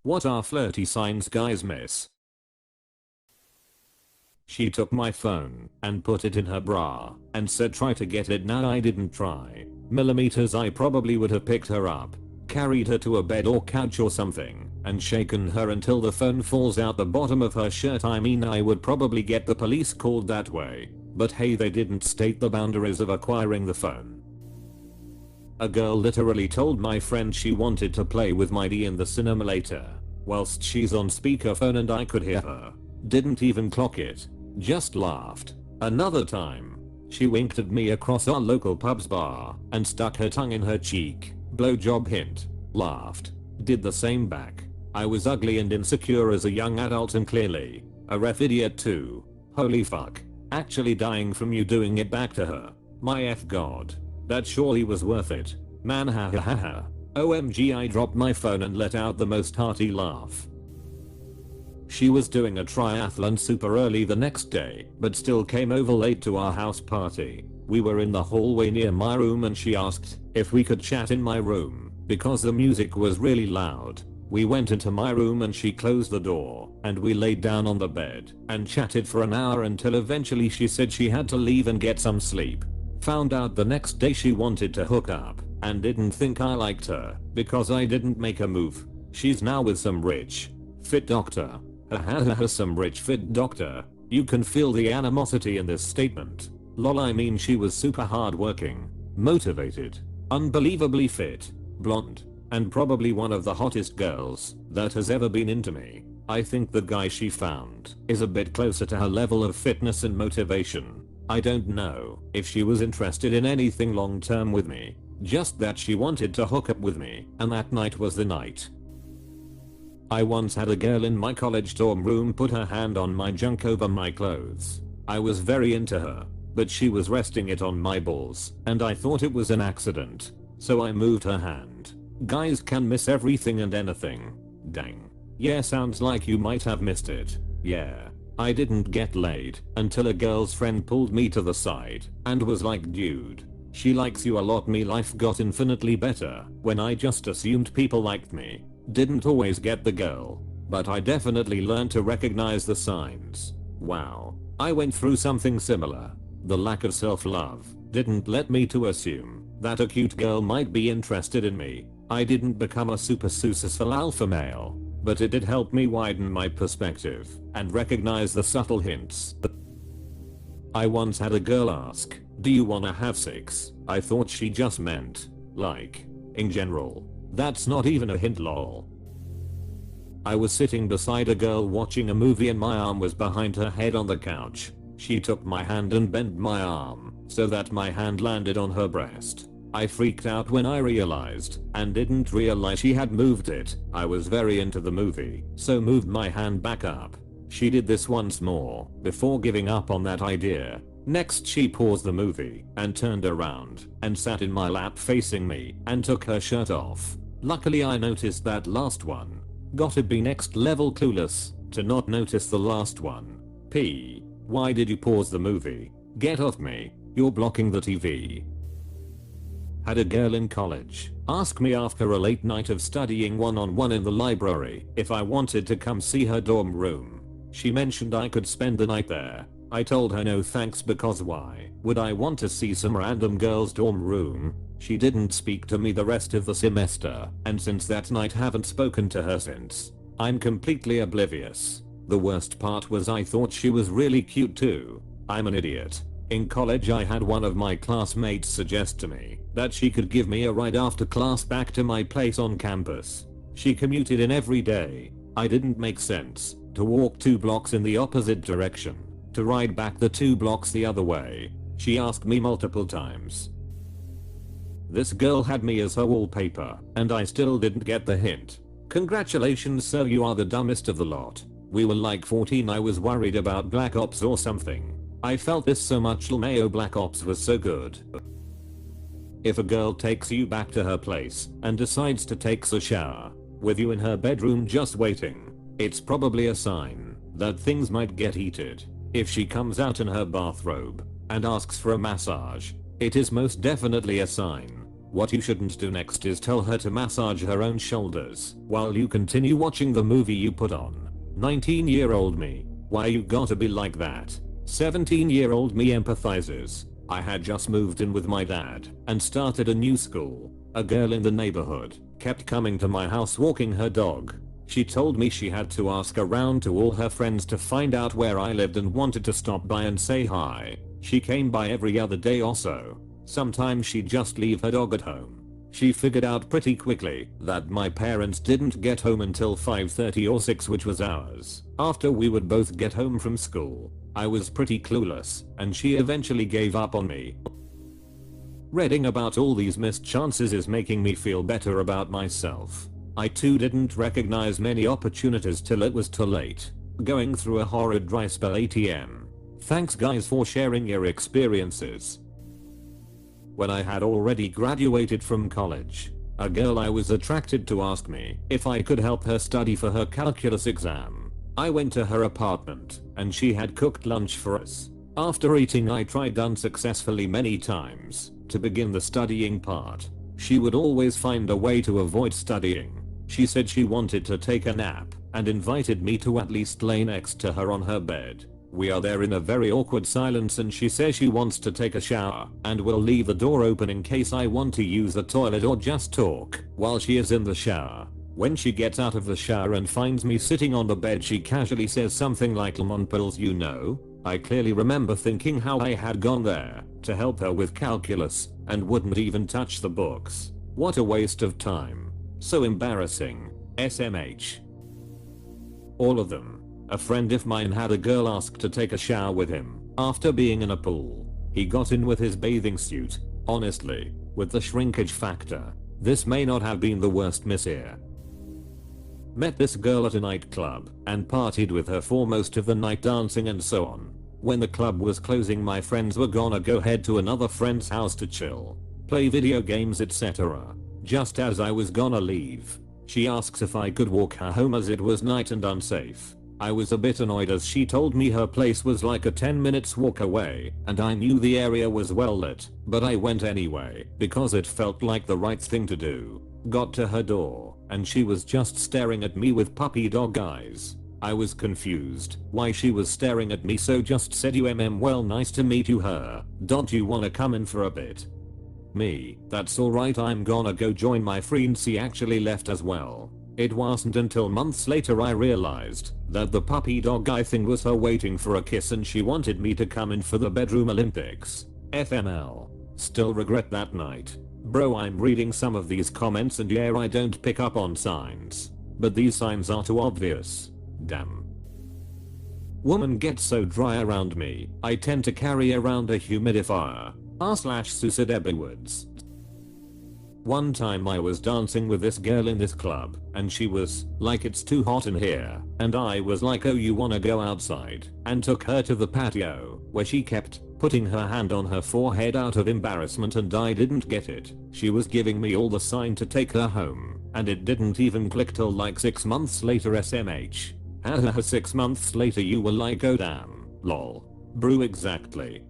What are flirty signs guys miss? She took my phone and put it in her bra and said try to get it now. I didn't try. Millimeters. I probably would have picked her up, carried her to a bed or couch or something, and shaken her until the phone falls out the bottom of her shirt. I mean, I would probably get the police called that way, but hey, they didn't state the boundaries of acquiring the phone. A girl literally told my friend she wanted to play with my D in the cinema later, whilst she's on speakerphone and I could hear her. Didn't even clock it. Just laughed. Another time, she winked at me across our local pub's bar and stuck her tongue in her cheek. Blowjob hint. Laughed. Did the same back. I was ugly and insecure as a young adult and clearly a ref idiot too. Holy fuck. Actually dying from you doing it back to her. My F god. That surely was worth it. Man, ha ha ha ha. OMG, I dropped my phone and let out the most hearty laugh. She was doing a triathlon super early the next day, but still came over late to our house party. We were in the hallway near my room and she asked if we could chat in my room because the music was really loud. We went into my room and she closed the door and we laid down on the bed and chatted for an hour until eventually she said she had to leave and get some sleep. Found out the next day she wanted to hook up and didn't think I liked her because I didn't make a move. She's now with some rich, fit doctor. Some rich fit doctor. You can feel the animosity in this statement. Lol, I mean she was super hardworking, motivated, unbelievably fit, blonde, and probably one of the hottest girls that has ever been into me. I think the guy she found is a bit closer to her level of fitness and motivation. I don't know if she was interested in anything long term with me, just that she wanted to hook up with me, and that night was the night. I once had a girl in my college dorm room put her hand on my junk over my clothes. I was very into her, but she was resting it on my balls, and I thought it was an accident, so I moved her hand. Guys can miss everything and anything. Dang. Yeah, sounds like you might have missed it. Yeah. I didn't get laid until a girl's friend pulled me to the side and was like, dude, she likes you a lot. Me life got infinitely better when I just assumed people liked me. Didn't always get the girl, but I definitely learned to recognize the signs. Wow. I went through something similar. The lack of self-love didn't let me to assume that a cute girl might be interested in me. I didn't become a super successful alpha male, but it did help me widen my perspective and recognize the subtle hints. I once had a girl ask, do you wanna have sex? I thought she just meant, like, in general. That's not even a hint, lol. I was sitting beside a girl watching a movie and my arm was behind her head on the couch. She took my hand and bent my arm so that my hand landed on her breast. I freaked out when I realized and didn't realize she had moved it. I was very into the movie, so moved my hand back up. She did this once more before giving up on that idea. Next she paused the movie and turned around and sat in my lap facing me and took her shirt off. Luckily I noticed that last one. Gotta be next level clueless to not notice the last one. P. Why did you pause the movie? Get off me. You're blocking the TV. Had a girl in college ask me after a late night of studying one-on-one in the library if I wanted to come see her dorm room. She mentioned I could spend the night there. I told her no thanks because why would I want to see some random girl's dorm room? She didn't speak to me the rest of the semester, and since that night haven't spoken to her since. I'm completely oblivious. The worst part was I thought she was really cute too. I'm an idiot. In college I had one of my classmates suggest to me that she could give me a ride after class back to my place on campus. She commuted in every day. I didn't make sense to walk 2 blocks in the opposite direction, to ride back the 2 blocks the other way. She asked me multiple times. This girl had me as her wallpaper, and I still didn't get the hint. Congratulations sir, you are the dumbest of the lot. We were like 14. I was worried about Black Ops or something. I felt this so much. LMAO, Black Ops was so good. If a girl takes you back to her place and decides to take a shower with you in her bedroom just waiting, it's probably a sign that things might get heated. If she comes out in her bathrobe and asks for a massage, it is most definitely a sign What you shouldn't do next is tell her to massage her own shoulders while you continue watching the movie you put on. 19-year-old me, why you gotta be like that? 17-year-old me empathizes. I had just moved in with my dad and started a new school. A girl in the neighborhood kept coming to my house walking her dog. She told me she had to ask around to all her friends to find out where I lived and wanted to stop by and say hi. She came by every other day or so. Sometimes she'd just leave her dog at home. She figured out pretty quickly that my parents didn't get home until 5:30 or 6, which was hours after we would both get home from school. I was pretty clueless, and she eventually gave up on me. Reading about all these missed chances is making me feel better about myself. I too didn't recognize many opportunities till it was too late. Going through a horrid dry spell ATM. Thanks guys for sharing your experiences. When I had already graduated from college, a girl I was attracted to asked me if I could help her study for her calculus exam. I went to her apartment and she had cooked lunch for us. After eating, I tried unsuccessfully many times to begin the studying part. She would always find a way to avoid studying. She said she wanted to take a nap and invited me to at least lay next to her on her bed. We are there in a very awkward silence and she says she wants to take a shower and will leave the door open in case I want to use the toilet or just talk while she is in the shower. When she gets out of the shower and finds me sitting on the bed, she casually says something like "Lemon pills, you know." I clearly remember thinking how I had gone there to help her with calculus and wouldn't even touch the books. What a waste of time. So embarrassing. SMH. All of them. A friend of mine had a girl ask to take a shower with him after being in a pool. He got in with his bathing suit. Honestly, with the shrinkage factor, this may not have been the worst miss here. Met this girl at a nightclub and partied with her for most of the night, dancing and so on. When the club was closing, my friends were gonna go head to another friend's house to chill, play video games, etc. Just as I was gonna leave, she asks if I could walk her home as it was night and unsafe. I was a bit annoyed as she told me her place was like a 10 minutes walk away and I knew the area was well lit, but I went anyway because it felt like the right thing to do. Got to her door and she was just staring at me with puppy dog eyes. I was confused why she was staring at me, so just said well, nice to meet you her. Don't you wanna come in for a bit? Me, that's alright, I'm gonna go join my friends. She actually left as well. It wasn't until months later I realized that the puppy dog eye thing was her waiting for a kiss and she wanted me to come in for the bedroom Olympics. FML. Still regret that night. Bro, I'm reading some of these comments and yeah, I don't pick up on signs. But these signs are too obvious. Damn. Woman gets so dry around me, I tend to carry around a humidifier. r/Suicide Edwards. One time I was dancing with this girl in this club and she was like, "It's too hot in here," and I was like, "Oh, you wanna go outside?" and took her to the patio where she kept putting her hand on her forehead out of embarrassment and I didn't get it. She was giving me all the sign to take her home and it didn't even click till like 6 months later. SMH. Haha, 6 months later you were like, "Oh damn, lol." Brew, exactly.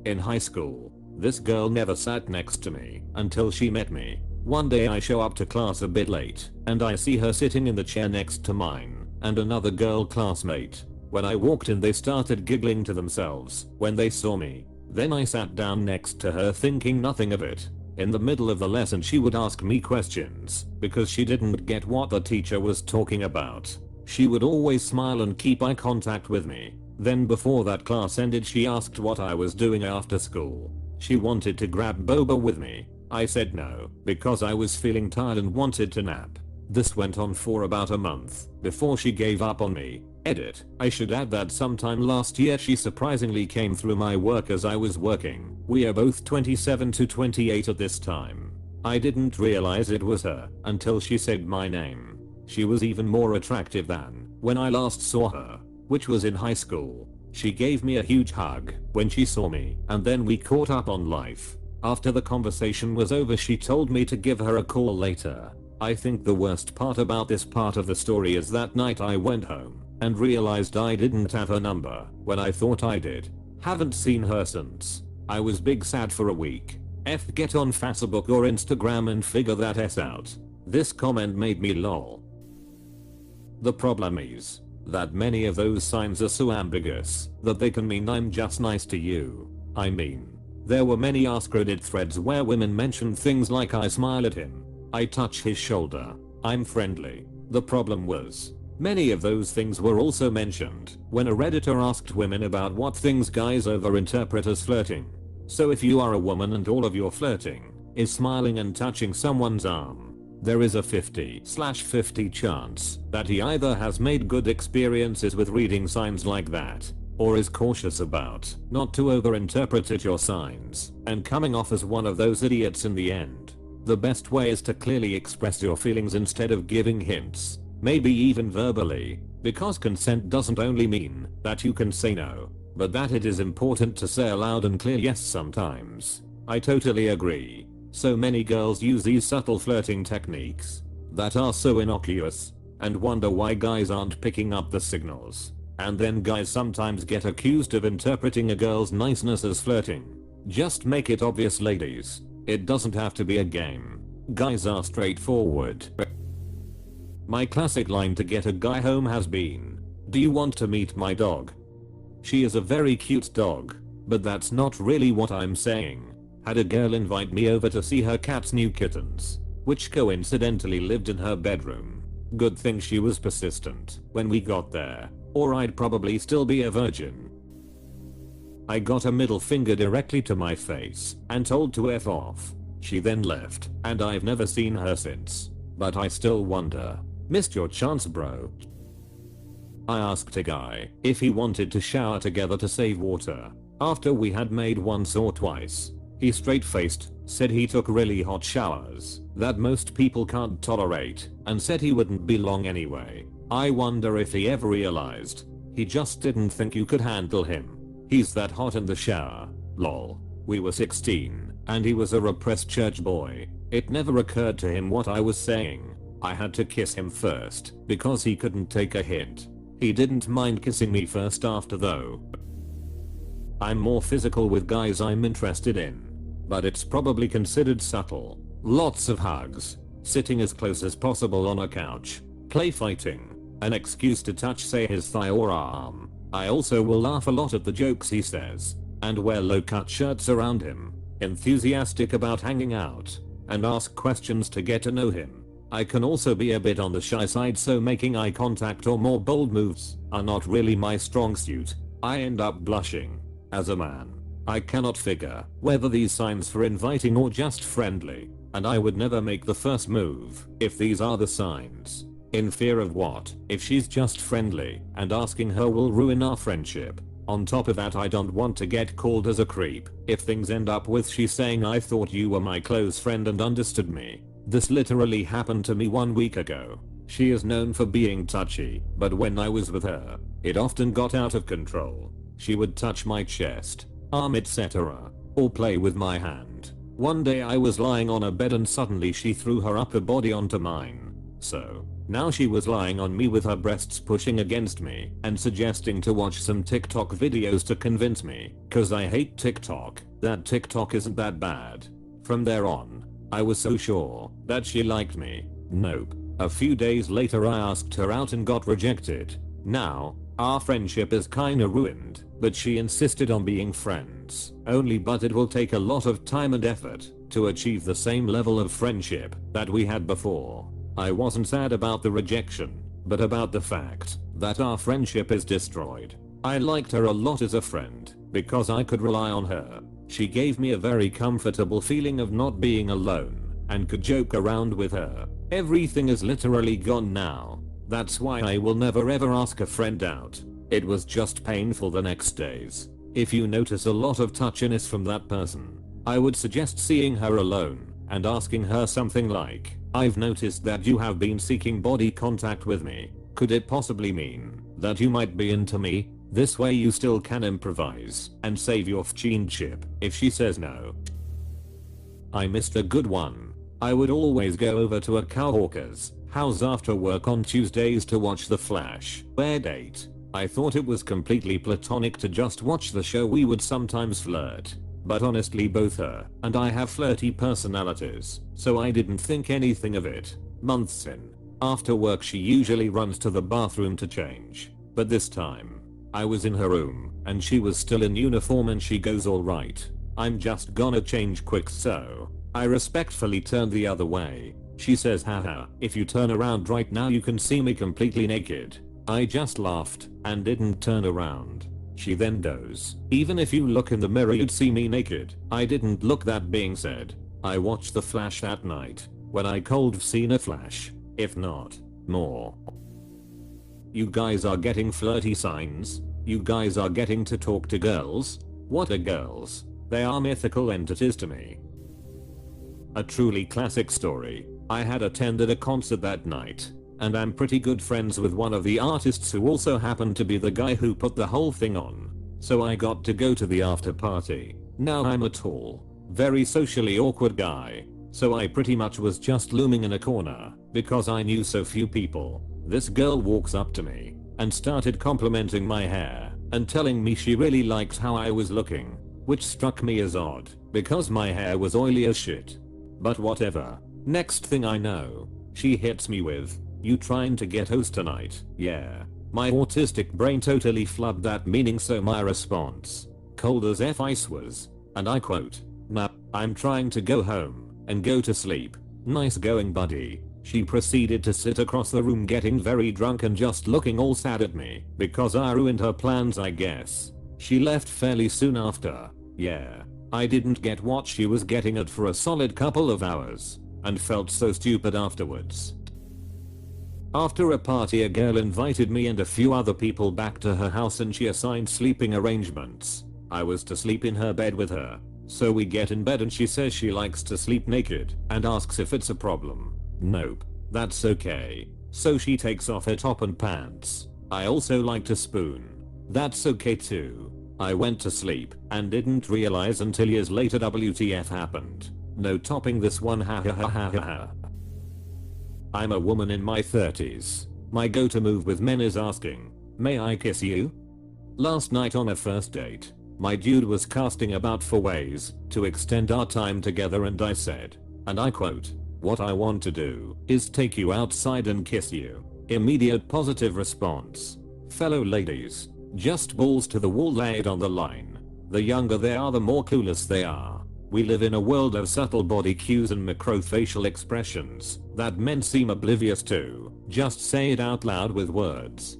In high school, this girl never sat next to me until she met me. One day I show up to class a bit late and I see her sitting in the chair next to mine and another girl classmate. When I walked in, they started giggling to themselves when they saw me. Then I sat down next to her thinking nothing of it. In the middle of the lesson she would ask me questions because she didn't get what the teacher was talking about. She would always smile and keep eye contact with me. Then before that class ended, she asked what I was doing after school. She wanted to grab boba with me. I said no because I was feeling tired and wanted to nap. This went on for about a month before she gave up on me. Edit. I should add that sometime last year she surprisingly came through my work as I was working. We are both 27 to 28 at this time. I didn't realize it was her until she said my name. She was even more attractive than when I last saw her, which was in high school. She gave me a huge hug when she saw me and then we caught up on life. After the conversation was over, she told me to give her a call later. I think the worst part about this part of the story is that night I went home and realized I didn't have her number when I thought I did. Haven't seen her since. I was big sad for a week. F get on Facebook or Instagram and figure that S out. This comment made me lol. The problem is that many of those signs are so ambiguous that they can mean I'm just nice to you. I mean, there were many askreddit threads where women mentioned things like I smile at him, I touch his shoulder, I'm friendly. The problem was, many of those things were also mentioned when a redditor asked women about what things guys overinterpret as flirting. So if you are a woman and all of your flirting is smiling and touching someone's arm, there is a 50/50 chance that he either has made good experiences with reading signs like that, or is cautious about not to overinterpret your signs and coming off as one of those idiots in the end. The best way is to clearly express your feelings instead of giving hints, maybe even verbally, because consent doesn't only mean that you can say no, but that it is important to say a loud and clear yes sometimes. I totally agree. So many girls use these subtle flirting techniques that are so innocuous and wonder why guys aren't picking up the signals. And then guys sometimes get accused of interpreting a girl's niceness as flirting. Just make it obvious, ladies. It doesn't have to be a game. Guys are straightforward. My classic line to get a guy home has been, "Do you want to meet my dog?" She is a very cute dog, but that's not really what I'm saying. Had a girl invite me over to see her cat's new kittens, which coincidentally lived in her bedroom. Good thing she was persistent when we got there, or I'd probably still be a virgin. I got a middle finger directly to my face and told to F off. She then left, and I've never seen her since. But I still wonder. Missed your chance, bro. I asked a guy if he wanted to shower together to save water after we had made once or twice. He straight-faced said he took really hot showers that most people can't tolerate and said he wouldn't be long anyway. I wonder if he ever realized he just didn't think you could handle him. He's that hot in the shower. Lol. We were 16 and he was a repressed church boy. It never occurred to him what I was saying. I had to kiss him first because he couldn't take a hint. He didn't mind kissing me first after though. I'm more physical with guys I'm interested in, but it's probably considered subtle. Lots of hugs, sitting as close as possible on a couch, play fighting, an excuse to touch say his thigh or arm. I also will laugh a lot at the jokes he says, and wear low-cut shirts around him, enthusiastic about hanging out, and ask questions to get to know him. I can also be a bit on the shy side, so making eye contact or more bold moves are not really my strong suit. I end up blushing. As a man, I cannot figure whether these signs for inviting or just friendly, and I would never make the first move if these are the signs. In fear of what if she's just friendly and asking her will ruin our friendship. On top of that, I don't want to get called as a creep if things end up with she saying I thought you were my close friend and understood me. This literally happened to me 1 week ago. She is known for being touchy, but when I was with her, it often got out of control. She would touch my chest, arm, etc., or play with my hand. One day I was lying on a bed and suddenly she threw her upper body onto mine. So, now she was lying on me with her breasts pushing against me and suggesting to watch some TikTok videos to convince me, cause I hate TikTok, that TikTok isn't that bad. From there on, I was so sure that she liked me. Nope. A few days later I asked her out and got rejected. Now, our friendship is kinda ruined, but she insisted on being friends only, but it will take a lot of time and effort to achieve the same level of friendship that we had before. I wasn't sad about the rejection, but about the fact that our friendship is destroyed. I liked her a lot as a friend because I could rely on her. She gave me a very comfortable feeling of not being alone and could joke around with her. Everything is literally gone now. That's why I will never ever ask a friend out. It was just painful the next days. If you notice a lot of touchiness from that person, I would suggest seeing her alone and asking her something like, I've noticed that you have been seeking body contact with me. Could it possibly mean that you might be into me? This way you still can improvise and save your friendship if she says no. I missed a good one. I would always go over to a coworker's house after work on Tuesdays to watch The Flash. Weird date. I thought it was completely platonic to just watch the show. We would sometimes flirt, But honestly both her and I have flirty personalities, so I didn't think anything of it. Months in, after work she usually runs to the bathroom to change, but this time, I was in her room and she was still in uniform and she goes, "Alright, I'm just gonna change quick." So I respectfully turned the other way. She says, "Haha, if you turn around right now you can see me completely naked." I just laughed and didn't turn around. She then goes, "Even if you look in the mirror you'd see me naked." I didn't look. That being said, I watched The Flash that night, when I could've seen a flash, if not more. You guys are getting flirty signs. You guys are getting to talk to girls. What are girls? They are mythical entities to me. A truly classic story. I had attended a concert that night, and I'm pretty good friends with one of the artists who also happened to be the guy who put the whole thing on. So I got to go to the after party. Now I'm a tall, very socially awkward guy, so I pretty much was just looming in a corner because I knew so few people. This girl walks up to me and started complimenting my hair and telling me she really liked how I was looking, which struck me as odd because my hair was oily as shit. But whatever. Next thing I know, she hits me with, "You trying to get host tonight?" Yeah. My autistic brain totally flubbed that meaning, so my response, cold as F ice, was, and I quote, "Nah, I'm trying to go home and go to sleep." Nice going, buddy. She proceeded to sit across the room getting very drunk and just looking all sad at me because I ruined her plans, I guess. She left fairly soon after. Yeah. I didn't get what she was getting at for a solid couple of hours and felt so stupid afterwards. After a party, a girl invited me and a few other people back to her house and she assigned sleeping arrangements. I was to sleep in her bed with her. So we get in bed and she says she likes to sleep naked and asks if it's a problem. Nope, that's okay. So she takes off her top and pants. I also like to spoon. That's okay too. I went to sleep and didn't realize until years later WTF happened. No topping this one, ha ha ha ha ha ha. I'm a woman in my 30s. My go-to move with men is asking, "May I kiss you?" Last night on a first date, my dude was casting about for ways to extend our time together and I said, and I quote, "What I want to do is take you outside and kiss you." Immediate positive response. Fellow ladies, just balls to the wall, lay it on the line. The younger they are, the more clueless they are. We live in a world of subtle body cues and macrofacial expressions that men seem oblivious to. Just say it out loud with words.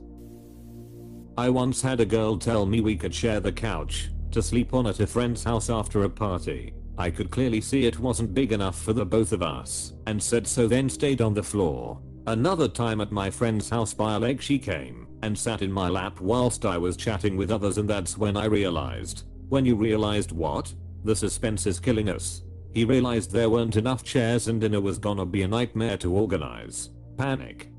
I once had a girl tell me we could share the couch to sleep on at a friend's house after a party. I could clearly see it wasn't big enough for the both of us and said so, then stayed on the floor. Another time at my friend's house by a lake, she came and sat in my lap whilst I was chatting with others, and that's when I realized. When you realized what? The suspense is killing us. He realized there weren't enough chairs and dinner was gonna be a nightmare to organize. Panic.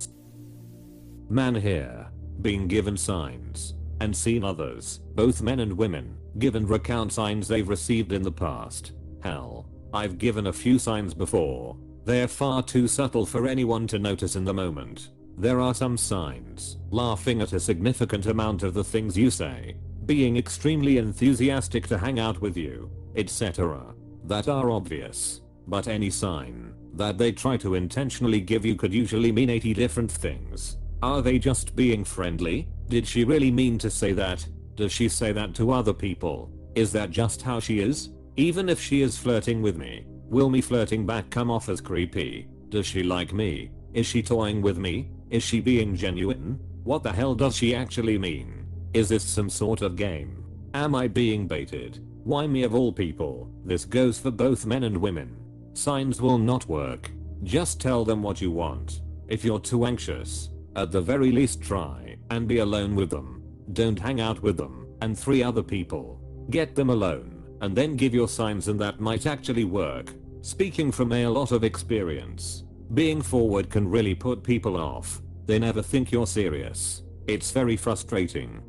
Man here, being given signs and seen others, both men and women, given recount signs they've received in the past. Hell, I've given a few signs before. They're far too subtle for anyone to notice in the moment. There are some signs, laughing at a significant amount of the things you say, being extremely enthusiastic to hang out with you, etc., that are obvious. But any sign that they try to intentionally give you could usually mean 80 different things. Are they just being friendly? Did she really mean to say that? Does she say that to other people? Is that just how she is? Even if she is flirting with me, will me flirting back come off as creepy? Does she like me? Is she toying with me? Is she being genuine? What the hell does she actually mean? Is this some sort of game? Am I being baited? Why me of all people? This goes for both men and women. Signs will not work. Just tell them what you want. If you're too anxious, at the very least try and be alone with them. Don't hang out with them and 3 other people. Get them alone and then give your signs, and that might actually work. Speaking from a lot of experience, being forward can really put people off. They never think you're serious. It's very frustrating.